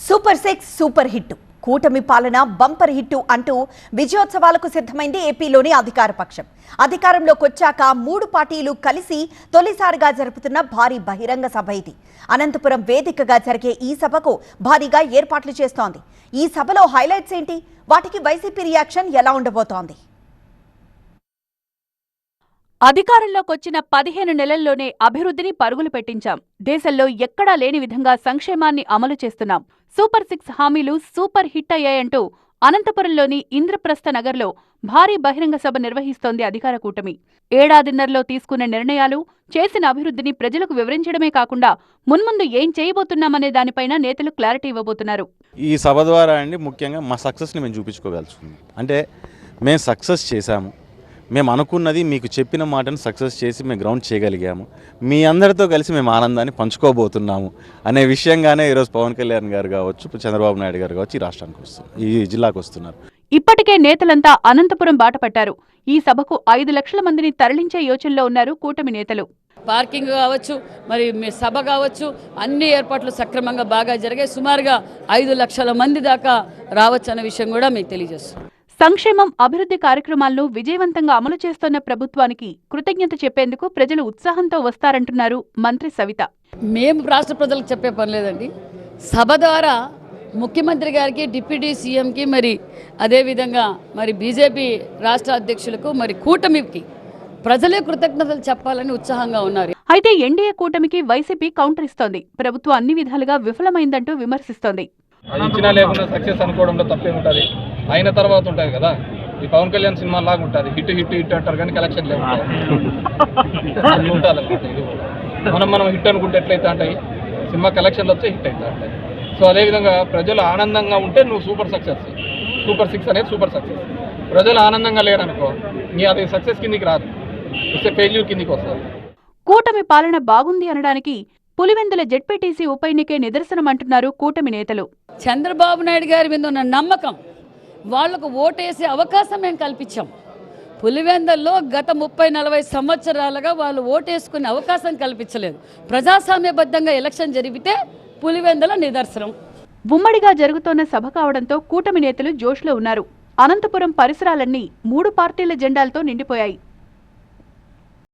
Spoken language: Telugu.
సూపర్ 6 సూపర్ హిట్ కూటమి పాలన బంపర్ హిట్ అంటూ విజయోత్సవాలకు సిద్ధమైంది ఏపీలోని అధికార పక్షం. అధికారంలోకి వచ్చాక మూడు పార్టీలు కలిసి తొలిసారిగా జరుపుతున్న భారీ బహిరంగ సభ ఇది. అనంతపురం వేదికగా జరిగే ఈ సభకు భారీగా ఏర్పాట్లు చేస్తోంది. ఈ సభలో హైలైట్స్ ఏంటి? వాటికి వైసీపీ రియాక్షన్ ఎలా ఉండబోతోంది? అధికారంలోకొచ్చిన 15 నెలల్లోనే అభివృద్ధిని పరుగులు పెట్టించాం. దేశంలో ఎక్కడా లేని విధంగా సంక్షేమాన్ని అమలు చేస్తున్నాం. సూపర్ 6 హామీలు సూపర్ హిట్ అయ్యాయంటూ అనంతపురంలోని ఇంద్రప్రస్థ నగర్లో భారీ బహిరంగ సభ నిర్వహిస్తోంది అధికార కూటమి. ఏడాదిన్నరలో తీసుకున్న నిర్ణయాలు, చేసిన అభివృద్ధిని ప్రజలకు వివరించడమే కాకుండా మున్ముందు ఏం చేయబోతున్నామనే దానిపైన నేతలు క్లారిటీ ఇవ్వబోతున్నారు. ఈ సభ ద్వారా ముఖ్యంగా మా సక్సెస్ని మేము చూపించుకోగలుచుకున్నాం. అంటే మేము సక్సెస్ చేశాము, మేము అనుకున్నది మీకు చెప్పిన మాటను సక్సెస్ చేసి మేము గ్రౌండ్ చేయగలిగాము, మీ అందరితో కలిసి మేము ఆనందాన్ని పంచుకోబోతున్నాము అనే విషయంగానే ఈరోజు పవన్ కళ్యాణ్ గారు కావచ్చు, చంద్రబాబు నాయుడు గారు కావచ్చు ఈ రాష్ట్రానికి వస్తున్నారు, ఈ జిల్లాకు వస్తున్నారు. ఇప్పటికే నేతలంతా అనంతపురం బాట పట్టారు. ఈ సభకు 5 లక్షల మందిని తరలించే యోచనలో ఉన్నారు కూటమి నేతలు. పార్కింగ్ కావచ్చు, మరి సభ కావచ్చు, అన్ని ఏర్పాట్లు సక్రమంగా బాగా జరిగాయి. సుమారుగా 5 లక్షల మంది దాకా రావచ్చు అనే విషయం కూడా మీకు తెలియజేస్తుంది. సంక్షేమం, అభివృద్ధి కార్యక్రమాలను విజయవంతంగా అమలు చేస్తున్న ప్రభుత్వానికి కృతజ్ఞత చెప్పేందుకు ప్రజలు ఉత్సాహంతో వస్తారంటున్నారు మంత్రి సవిత. మేము రాష్ట్ర ప్రజలకు చెప్పే పని లేదండి. సభ ద్వారా ముఖ్యమంత్రి గారికి, డిప్యూటీ సీఎంకి, మరి అదేవిధంగా మరి బీజేపీ రాష్ట్ర అధ్యక్షులకు, మరి కూటమికి ప్రజలే కృతజ్ఞతలు చెప్పాలని ఉత్సాహంగా ఉన్నారు. అయితే ఎన్డీఏ కూటమికి వైసీపీ కౌంటర్ ఇస్తోంది. ప్రభుత్వం అన్ని విధాలుగా విఫలమైందంటూ విమర్శిస్తోంది. ఇచ్చినా లేకుండా సక్సెస్ అనుకోవడంలో తప్పేముంటుంది? అయిన తర్వాత ఉంటుంది కదా. ఈ పవన్ కళ్యాణ్ సినిమా లాగా ఉంటుంది, హిట్ హిట్ హిట్ అంటారు కానీ కలెక్షన్ లేకుండా ఉంటుంది అనమాట. ఇది మనం హిట్ అనుకుంటే ఎట్లయితే అంటాయి, సినిమా కలెక్షన్లు వచ్చే హిట్ అవుతా ఉంటాయి. సో అదేవిధంగా ప్రజలు ఆనందంగా ఉంటే నువ్వు సూపర్ సక్సెస్. సూపర్ 6 అనేది సూపర్ సక్సెస్. ప్రజలు ఆనందంగా లేరనుకో, నీ అది సక్సెస్ కిందికి రాదు, ఇస్తే ఫెయిల్యూర్ కిందికి వస్తుంది. కూటమి పాలన బాగుంది అనడానికి పులివెందుల జెడ్పీటీసీ ఉప ఎన్నికే నిదర్శనమంటున్నారు కూటమి నేతలు. చంద్రబాబు నాయుడు గారి మీద ఉన్న నమ్మకం, వాళ్లకు ఓటేసే అవకాశం మేము కల్పించాం. పులివెందుల్లో గత 30-40 సంవత్సరాలుగా వాళ్ళు ఓటేసుకునే అవకాశం కల్పించలేదు. ప్రజాస్వామ్యబద్ధంగా ఎలక్షన్ జరిగితే పులివెందుల నిదర్శనం. ఉమ్మడిగా జరుగుతోన్న సభ కావడంతో కూటమి నేతలు జోష్లో ఉన్నారు. అనంతపురం పరిసరాలన్నీ 3 పార్టీల జెండాలతో నిండిపోయాయి.